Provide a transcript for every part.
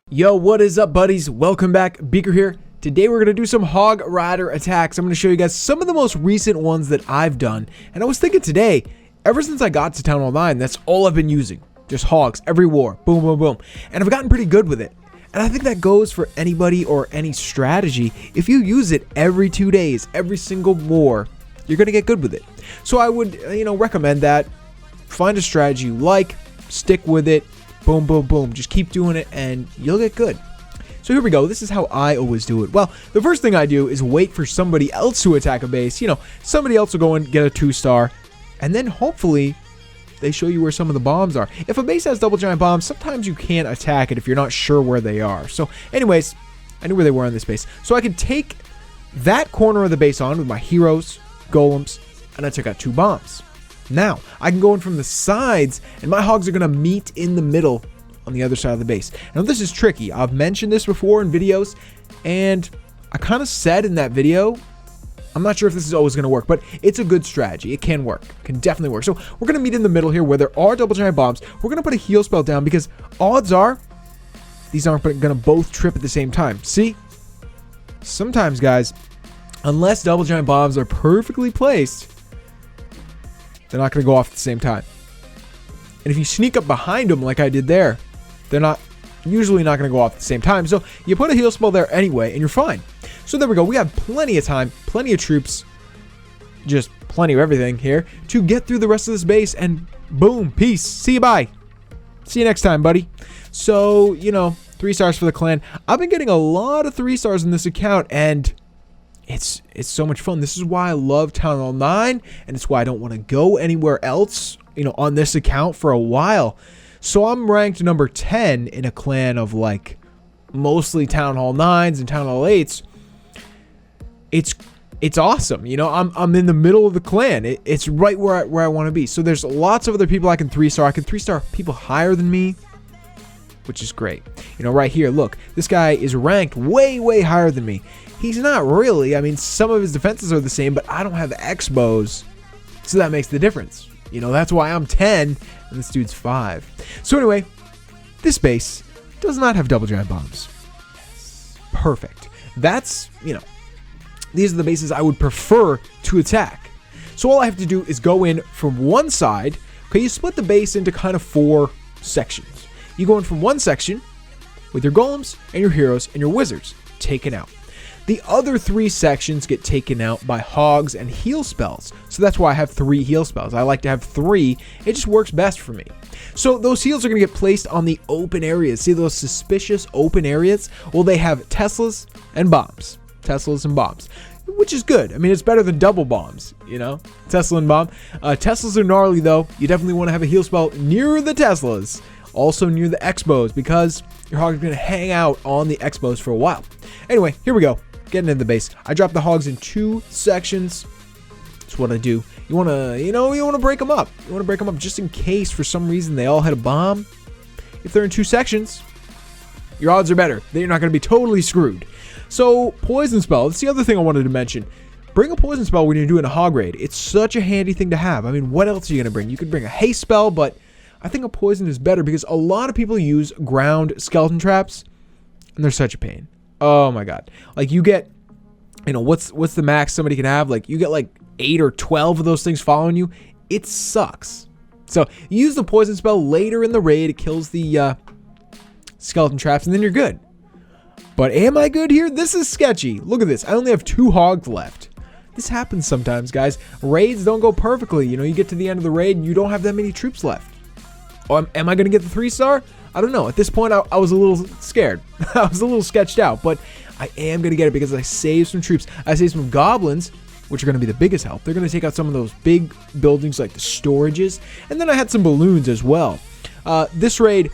Yo, what is up, buddies? Welcome back. Beaker here. Today we're going to do some hog rider attacks. I'm going to show you guys some of the most recent ones that I've done. And I was thinking today, ever since I got to Townhall 9, that's all I've been using. Just hogs, every war. Boom, boom, boom. And I've gotten pretty good with it. And I think that goes for anybody or any strategy. If you use it every 2 days, every single war, you're going to get good with it. So I would, recommend that. Find a strategy you like, stick with it. Boom, boom, boom. Just keep doing it and you'll get good. So here we go. This is how I always do it. Well, the first thing I do is wait for somebody else to attack a base. Somebody else will go and get a 2-star. And then hopefully they show you where some of the bombs are. If a base has double giant bombs, sometimes you can't attack it if you're not sure where they are. So anyways, I knew where they were on this base. So I could take that corner of the base on with my heroes, golems, and I took out 2 bombs. Now, I can go in from the sides, and my hogs are going to meet in the middle on the other side of the base. Now, this is tricky. I've mentioned this before in videos, and I kind of said in that video, I'm not sure if this is always going to work, but it's a good strategy. It can work. It can definitely work. So, we're going to meet in the middle here where there are double giant bombs. We're going to put a heal spell down because odds are these aren't going to both trip at the same time. See? Sometimes, guys, unless double giant bombs are perfectly placed, they're not going to go off at the same time. And if you sneak up behind them like I did there, they're usually not going to go off at the same time. So you put a heal spell there anyway, and you're fine. So there we go. We have plenty of time, plenty of troops, just plenty of everything here to get through the rest of this base. And boom, peace. See you, bye. See you next time, buddy. So, 3 stars for the clan. I've been getting a lot of 3 stars in this account, and it's so much fun. This is why I love Townhall 9, and it's why I don't want to go anywhere else, on this account for a while. So I'm ranked number 10 in a clan of mostly Townhall 9s and Townhall 8s. It's awesome. I'm in the middle of the clan. It's right where I want to be. So there's lots of other people I can 3-star. I can 3-star people higher than me, which is great. Right here, look, this guy is ranked way, way higher than me. He's not really. I mean, some of his defenses are the same, but I don't have X-bows, so that makes the difference. That's why I'm 10 and this dude's 5. So anyway, this base does not have double giant bombs. Perfect. That's, these are the bases I would prefer to attack. So all I have to do is go in from one side. Okay, you split the base into kind of 4 sections. You go in from one section with your golems and your heroes and your wizards taken out. The other 3 sections get taken out by hogs and heal spells. So that's why I have 3 heal spells. I like to have 3. It just works best for me. So those heals are going to get placed on the open areas. See those suspicious open areas? Well, they have Teslas and bombs. Teslas and bombs. Which is good. I mean, it's better than double bombs, Tesla and bomb. Teslas are gnarly, though. You definitely want to have a heal spell near the Teslas. Also near the X-bows, because your hog is going to hang out on the X-bows for a while. Anyway, here we go. Getting into the base. I drop the hogs in 2 sections. That's what I do. You want to break them up. You want to break them up just in case for some reason they all hit a bomb. If they're in 2 sections, your odds are better. Then you're not going to be totally screwed. So, poison spell. That's the other thing I wanted to mention. Bring a poison spell when you're doing a hog raid. It's such a handy thing to have. I mean, what else are you going to bring? You could bring a haste spell, but I think a poison is better because a lot of people use ground skeleton traps, and they're such a pain. Oh my god. You get, what's the max somebody can have? You get 8 or 12 of those things following you. It sucks. So you use the poison spell later in the raid. It kills the skeleton traps, and then you're good. But am I good here? This is sketchy. Look at this. I only have 2 hogs left. This happens sometimes, guys. Raids don't go perfectly. You get to the end of the raid and you don't have that many troops left. Oh, am I going to get the 3-star? I don't know. At this point, I was a little scared. I was a little sketched out, but I am going to get it because I saved some troops. I saved some goblins, which are going to be the biggest help. They're going to take out some of those big buildings like the storages. And then I had some balloons as well. This raid,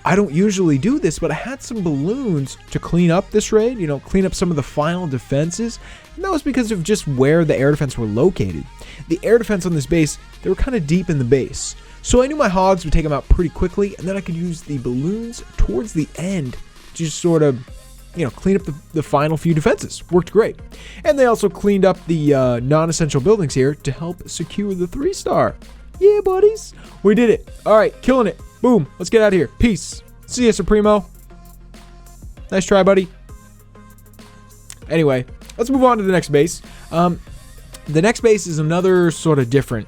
I don't usually do this, but I had some balloons to clean up this raid, clean up some of the final defenses. And that was because of just where the air defense were located. The air defense on this base, they were kind of deep in the base. So I knew my hogs would take them out pretty quickly, and then I could use the balloons towards the end to just sort of, clean up the final few defenses. Worked great. And they also cleaned up the non-essential buildings here to help secure the 3-star. Yeah, buddies. We did it. All right, killing it. Boom. Boom. Let's get out of here. Peace. See ya, Supremo. Nice try, buddy. Anyway, let's move on to the next base. The next base is another sort of different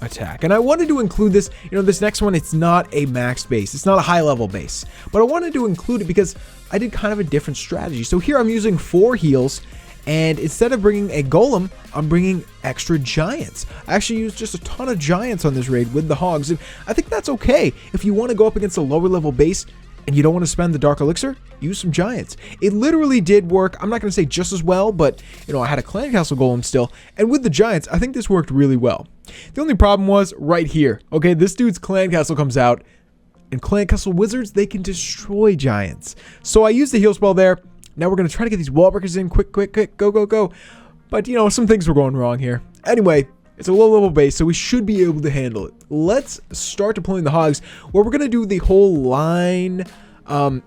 attack, and I wanted to include this. This next one, it's not a max base, it's not a high level base, but I wanted to include it because I did kind of a different strategy. So here I'm using 4 heals, and instead of bringing a golem, I'm bringing extra giants. I actually used just a ton of giants on this raid with the hogs, and I think that's okay. If you want to go up against a lower level base and you don't want to spend the Dark Elixir, use some giants. It literally did work. I'm not going to say just as well, but I had a clan castle golem still, and with the giants, I think this worked really well. The only problem was right here. Okay, this dude's clan castle comes out, and clan castle wizards, they can destroy giants. So I used the heal spell there. Now we're going to try to get these wall breakers in. Quick, go. But some things were going wrong here. Anyway, it's a low level base, so we should be able to handle it. Let's start deploying the hogs, where we're going to do the whole line.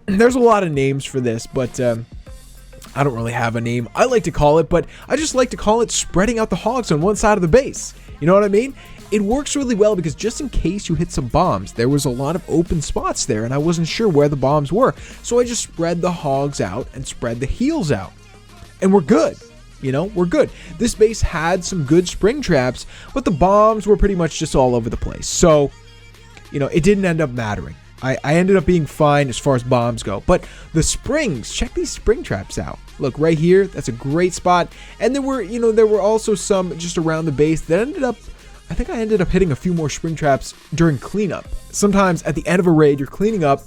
There's a lot of names for this, but I don't really have a name I like to call it, but I just like to call it spreading out the hogs on one side of the base. You know what I mean? It works really well because just in case you hit some bombs, there was a lot of open spots there, and I wasn't sure where the bombs were. So I just spread the hogs out and spread the heals out. And we're good. We're good. This base had some good spring traps, but the bombs were pretty much just all over the place. So, it didn't end up mattering. I ended up being fine as far as bombs go. But the springs, check these spring traps out. Look, right here, that's a great spot. And there were also some just around the base that I think I ended up hitting a few more spring traps during cleanup. Sometimes at the end of a raid, you're cleaning up,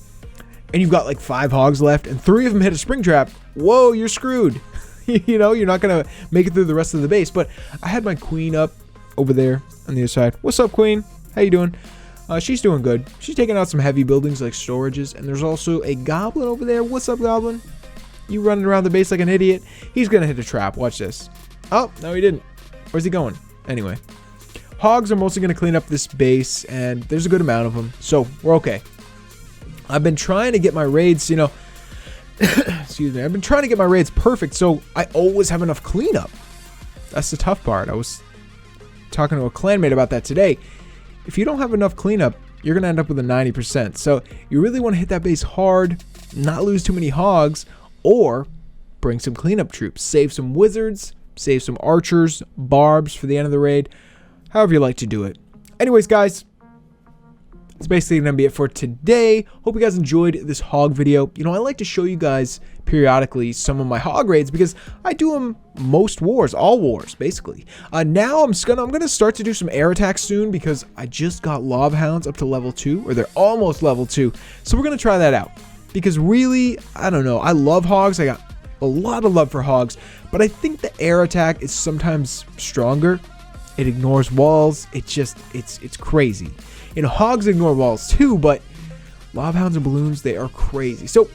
and you've got like 5 hogs left, and 3 of them hit a spring trap. Whoa, you're screwed. You're not going to make it through the rest of the base. But I had my queen up over there on the other side. What's up, queen? How you doing? She's doing good. She's taking out some heavy buildings like storages. And there's also a goblin over there. What's up, goblin? You running around the base like an idiot? He's going to hit a trap. Watch this. Oh, no, he didn't. Where's he going? Anyway. Hogs are mostly going to clean up this base. And there's a good amount of them. So, we're okay. I've been trying to get my raids, excuse me. I've been trying to get my raids perfect, so I always have enough cleanup. That's the tough part. I was talking to a clanmate about that today. If you don't have enough cleanup, you're going to end up with a 90%. So you really want to hit that base hard, not lose too many hogs, or bring some cleanup troops. Save some wizards, save some archers, barbs for the end of the raid. However you like to do it. Anyways, guys, that's basically going to be it for today. Hope you guys enjoyed this hog video. I like to show you guys periodically some of my hog raids because I do them most wars, all wars, basically. Now I'm gonna start to do some air attacks soon because I just got lava hounds up to level 2, or they're almost level 2. So we're going to try that out because really, I don't know. I love hogs. I got a lot of love for hogs, but I think the air attack is sometimes stronger. It ignores walls. It's crazy. Hogs ignore walls too, but lava hounds and balloons, they are crazy. So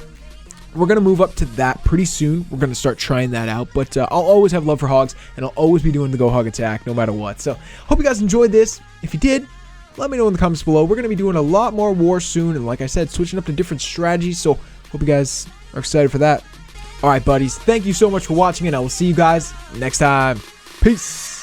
we're going to move up to that pretty soon. We're going to start trying that out, but I'll always have love for hogs, and I'll always be doing the go hog attack no matter what. So hope you guys enjoyed this. If you did, let me know in the comments below. We're going to be doing a lot more wars soon, and like I said, switching up to different strategies, so hope you guys are excited for that. All right, buddies, thank you so much for watching, and I will see you guys next time. Peace.